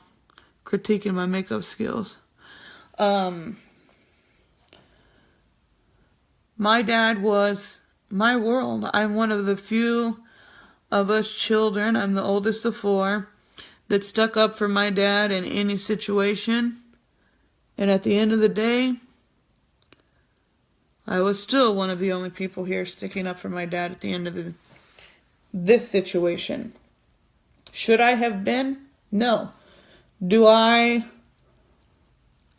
critiquing my makeup skills. My dad was my world. I'm one of the few of us children. I'm the oldest of 4 that stuck up for my dad in any situation. And at the end of the day, I was still one of the only people here sticking up for my dad at the end of this situation. Should I have been? No. Do I,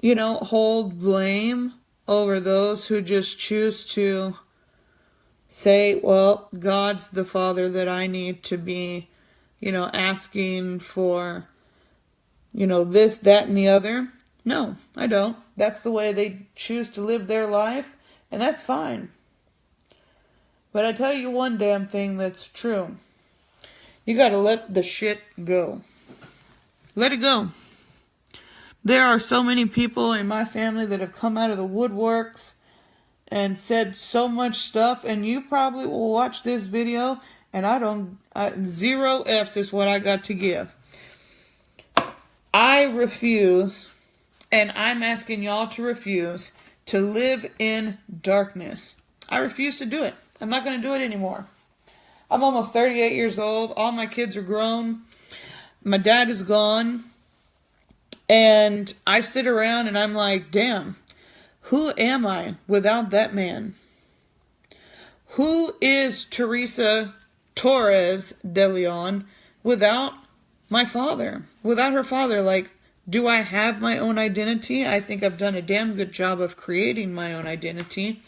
hold blame over those who just choose to say, well, God's the father that I need to be, asking for, this, that, and the other? No, I don't. That's the way they choose to live their life, and that's fine. But I tell you one damn thing that's true. You gotta let the shit go. Let it go. There are so many people in my family that have come out of the woodworks and said so much stuff, and you probably will watch this video, and 0 F's is what I got to give. I refuse, and I'm asking y'all to refuse, to live in darkness. I refuse to do it. I'm not going to do it anymore. I'm almost 38 years old. All my kids are grown. My dad is gone. And I sit around and I'm like, damn, who am I without that man? Who is Teresa Torres de Leon without my father? Without her father, like, do I have my own identity? I think I've done a damn good job of creating my own identity.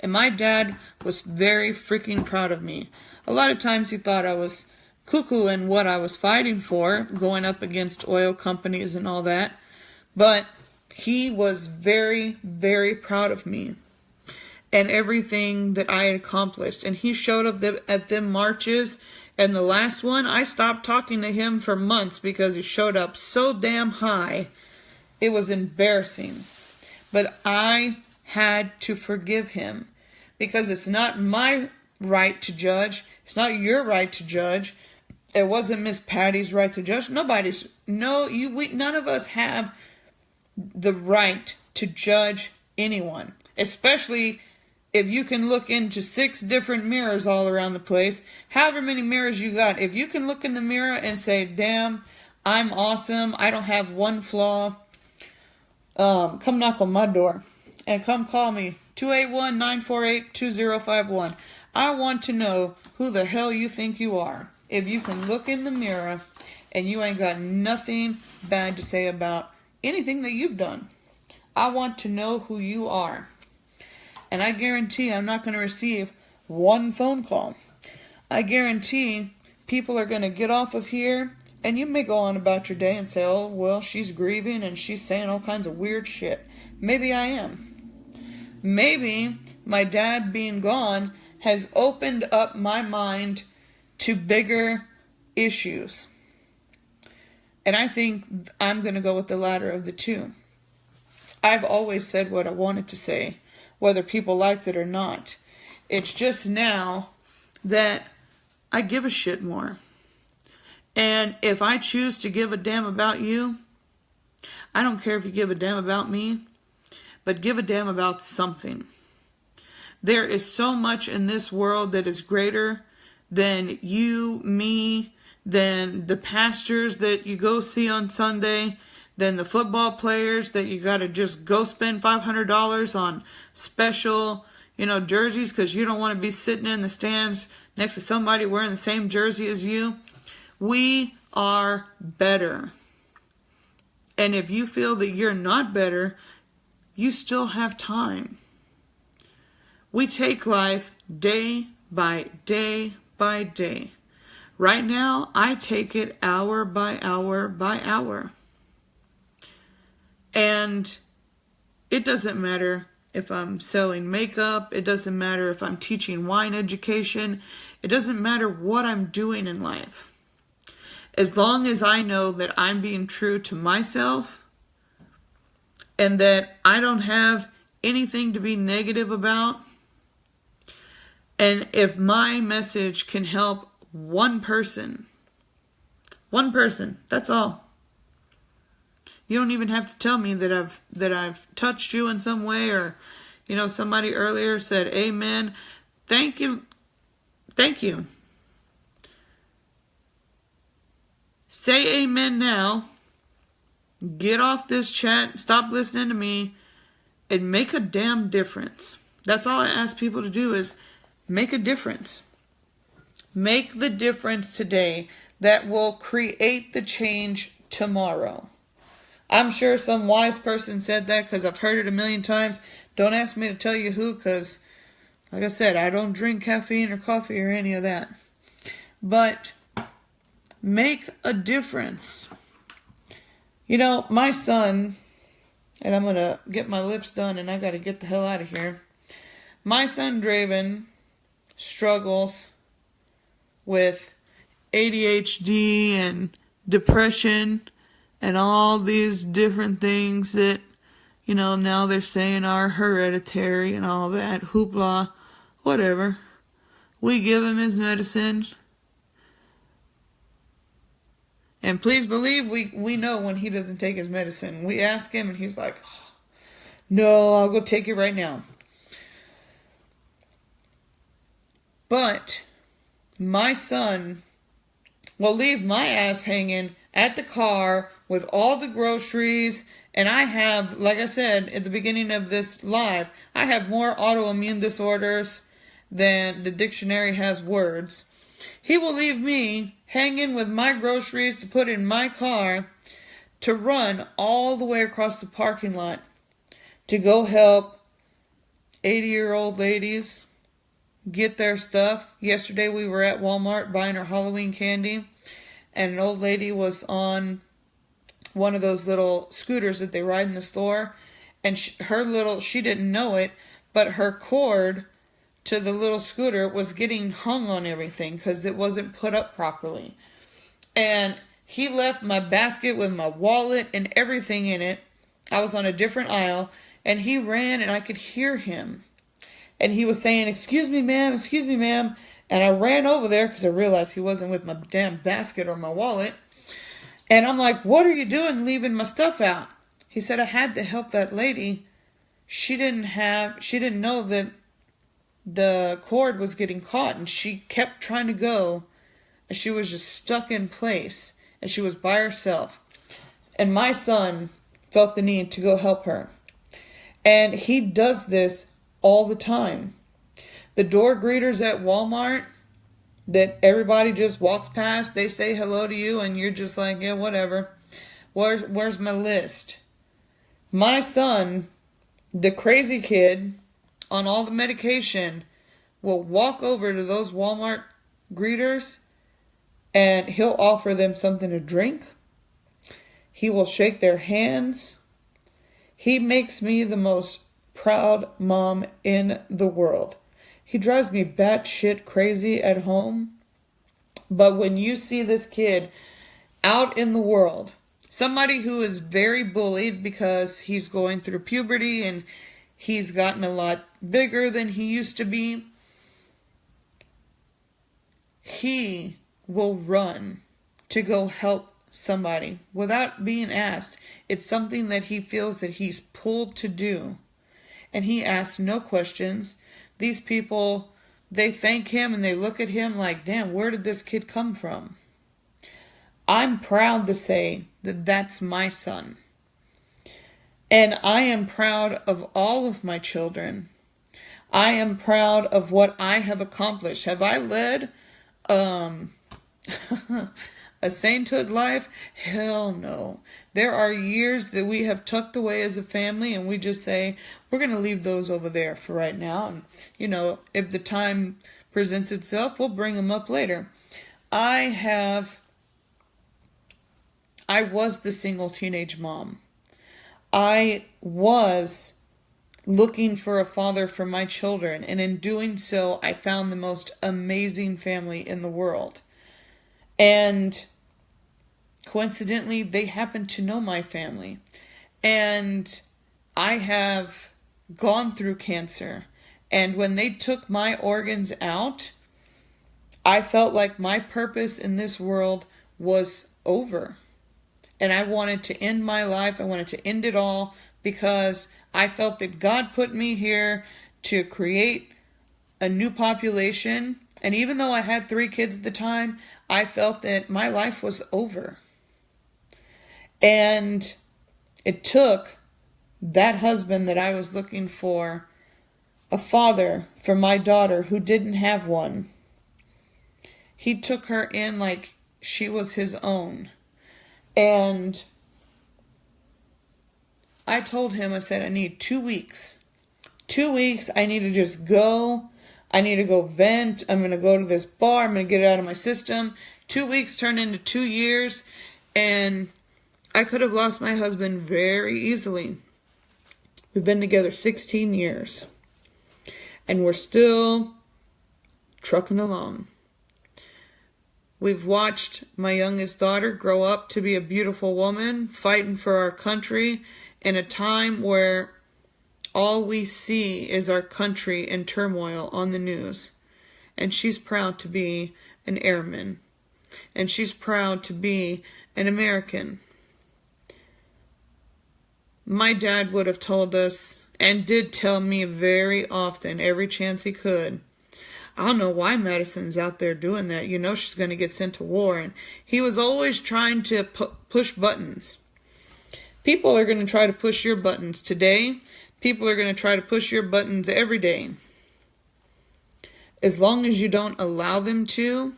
And my dad was very freaking proud of me. A lot of times he thought I was cuckoo in what I was fighting for, going up against oil companies and all that. But he was very, very proud of me and everything that I had accomplished. And he showed up at them marches. And the last one, I stopped talking to him for months because he showed up so damn high. It was embarrassing. But I had to forgive him because it's not my right to judge. It's not your right to judge. It wasn't Miss Patty's right to judge. None of us have the right to judge anyone, especially if you can look into 6 different mirrors all around the place. However many mirrors you got, if you can look in the mirror and say, damn, I'm awesome, I don't have one flaw, come knock on my door and come call me, 281-948-2051. I want to know who the hell you think you are. If you can look in the mirror and you ain't got nothing bad to say about anything that you've done, I want to know who you are. And I guarantee I'm not going to receive one phone call. I guarantee people are going to get off of here, and you may go on about your day and say, oh, well, she's grieving and she's saying all kinds of weird shit. Maybe I am. Maybe my dad being gone has opened up my mind to bigger issues. And I think I'm going to go with the latter of the two. I've always said what I wanted to say, whether people liked it or not. It's just now that I give a shit more. And if I choose to give a damn about you, I don't care if you give a damn about me, but give a damn about something. There is so much in this world that is greater than you, me, than the pastors that you go see on Sunday, than the football players that you got to just go spend $500 on special, jerseys because you don't want to be sitting in the stands next to somebody wearing the same jersey as you. We are better. And if you feel that you're not better, you still have time. We take life day by day by day. Right now, I take it hour by hour by hour. And it doesn't matter if I'm selling makeup. It doesn't matter if I'm teaching wine education. It doesn't matter what I'm doing in life. As long as I know that I'm being true to myself and that I don't have anything to be negative about, and if my message can help one person, that's all. You don't even have to tell me that I've touched you in some way, or somebody earlier said amen. Thank you. Say amen now. Get off this chat, stop listening to me, and make a damn difference. That's all I ask people to do, is make a difference. Make the difference today that will create the change tomorrow. I'm sure some wise person said that because I've heard it a million times. Don't ask me to tell you who, because, like I said, I don't drink caffeine or coffee or any of that. But make a difference. My son, and I'm going to get my lips done and I got to get the hell out of here. My son Draven struggles with ADHD and depression and all these different things that, now they're saying are hereditary and all that hoopla, whatever. We give him his medicine. And please believe we know when he doesn't take his medicine. We ask him and he's like, oh, no, I'll go take it right now. But my son will leave my ass hanging at the car with all the groceries. And I have, like I said at the beginning of this live, I have more autoimmune disorders than the dictionary has words. He will leave me hanging with my groceries to put in my car to run all the way across the parking lot to go help 80-year-old ladies get their stuff. Yesterday we were at Walmart buying our Halloween candy, and an old lady was on one of those little scooters that they ride in the store, and she didn't know it, but her cord to the little scooter was getting hung on everything because it wasn't put up properly. And he left my basket with my wallet and everything in it. I was on a different aisle, and he ran, and I could hear him. And he was saying, excuse me, ma'am, excuse me, ma'am. And I ran over there because I realized he wasn't with my damn basket or my wallet. And I'm like, what are you doing leaving my stuff out? He said, I had to help that lady. She didn't know that the cord was getting caught, and she kept trying to go, and she was just stuck in place, and she was by herself. And my son felt the need to go help her. And he does this all the time. The door greeters at Walmart that everybody just walks past, they say hello to you, and you're just like, yeah, whatever. Where's my list? My son, the crazy kid on all the medication, will walk over to those Walmart greeters and he'll offer them something to drink. He will shake their hands. He makes me the most proud mom in the world. He drives me batshit crazy at home. But when you see this kid out in the world, somebody who is very bullied because he's going through puberty and he's gotten a lot bigger than he used to be, he will run to go help somebody without being asked. It's something that he feels that he's pulled to do. And he asks no questions. These people, they thank him and they look at him like, damn, where did this kid come from? I'm proud to say that that's my son. And I am proud of all of my children. I am proud of what I have accomplished. Have I led a sainthood life? Hell no. There are years that we have tucked away as a family and we just say, we're going to leave those over there for right now. And, you know, if the time presents itself, we'll bring them up later. I was the single teenage mom. I was looking for a father for my children. And in doing so, I found the most amazing family in the world. And coincidentally, they happen to know my family. And I have gone through cancer. And when they took my organs out, I felt like my purpose in this world was over. And I wanted to end my life. I wanted to end it all because I felt that God put me here to create a new population. And even though I had 3 kids at the time, I felt that my life was over. And it took that husband that I was looking for, a father for my daughter who didn't have one. He took her in like she was his own. And I told him, I said, I need 2 weeks. 2 weeks, I need to just go. I need to go vent. I'm going to go to this bar. I'm going to get it out of my system. 2 weeks turned into 2 years. And I could have lost my husband very easily. We've been together 16 years. And we're still trucking along. We've watched my youngest daughter grow up to be a beautiful woman, fighting for our country in a time where all we see is our country in turmoil on the news. And she's proud to be an airman. And she's proud to be an American. My dad would have told us, and did tell me very often, every chance he could, I don't know why Madison's out there doing that. You know she's going to get sent to war. And he was always trying to push buttons. People are going to try to push your buttons today. People are going to try to push your buttons every day. As long as you don't allow them to,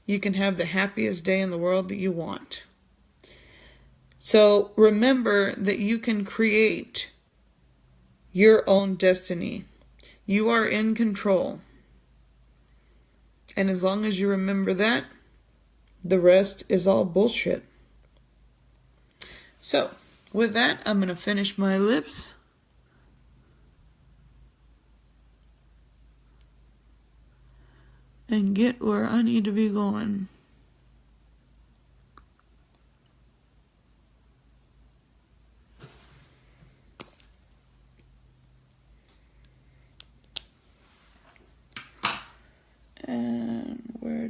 you can have the happiest day in the world that you want. So remember that you can create your own destiny. You are in control. And as long as you remember that, the rest is all bullshit. So, with that, I'm going to finish my lips. And get where I need to be going.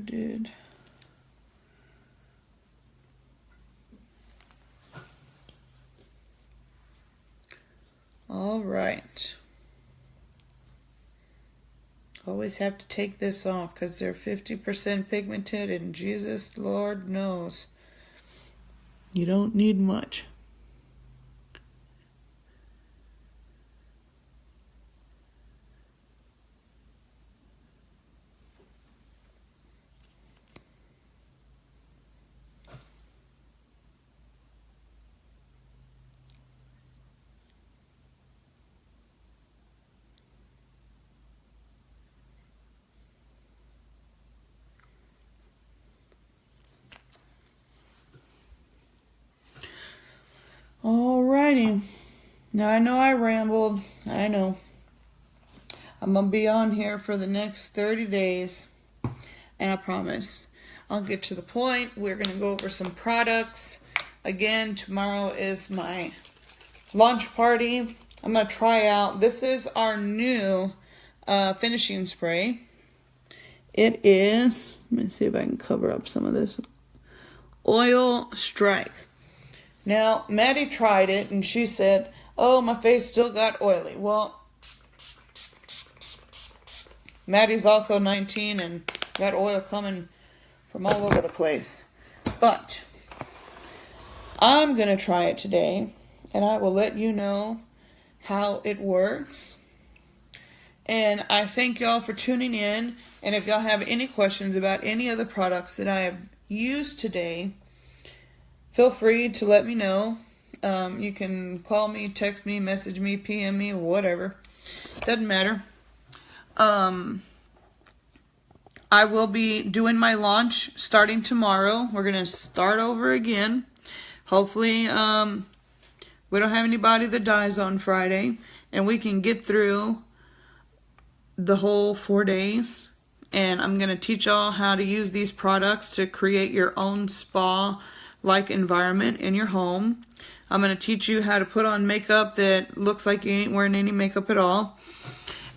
did. All right. Always have to take this off because they're 50% pigmented, and Jesus, Lord knows, you don't need much. Alrighty. Now I know I rambled. I know. I'm going to be on here for the next 30 days. And I promise I'll get to the point. We're going to go over some products. Again, tomorrow is my launch party. I'm going to try out. This is our new finishing spray. It is, let me see if I can cover up some of this. Oil Strike. Now, Maddie tried it and she said, oh, my face still got oily. Well, Maddie's also 19 and got oil coming from all over the place. But I'm going to try it today and I will let you know how it works. And I thank y'all for tuning in. And if y'all have any questions about any of the products that I have used today, feel free to let me know. You can call me, text me, message me, PM me, whatever. Doesn't matter. I will be doing my launch starting tomorrow. We're going to start over again. Hopefully, we don't have anybody that dies on Friday. And we can get through the whole 4 days. And I'm going to teach y'all how to use these products to create your own spa-like environment in your home. I'm going to teach you how to put on makeup that looks like you ain't wearing any makeup at all.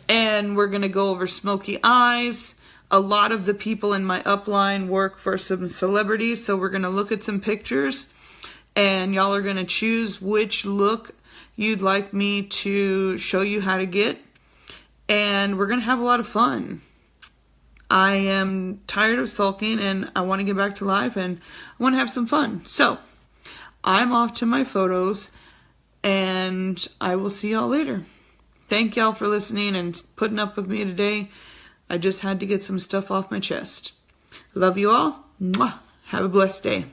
And we're going to go over smoky eyes. A lot of the people in my upline work for some celebrities, so we're going to look at some pictures. And y'all are going to choose which look you'd like me to show you how to get. And we're going to have a lot of fun. I am tired of sulking and I want to get back to life and I want to have some fun. So, I'm off to my photos and I will see y'all later. Thank y'all for listening and putting up with me today. I just had to get some stuff off my chest. Love you all. Mwah. Have a blessed day.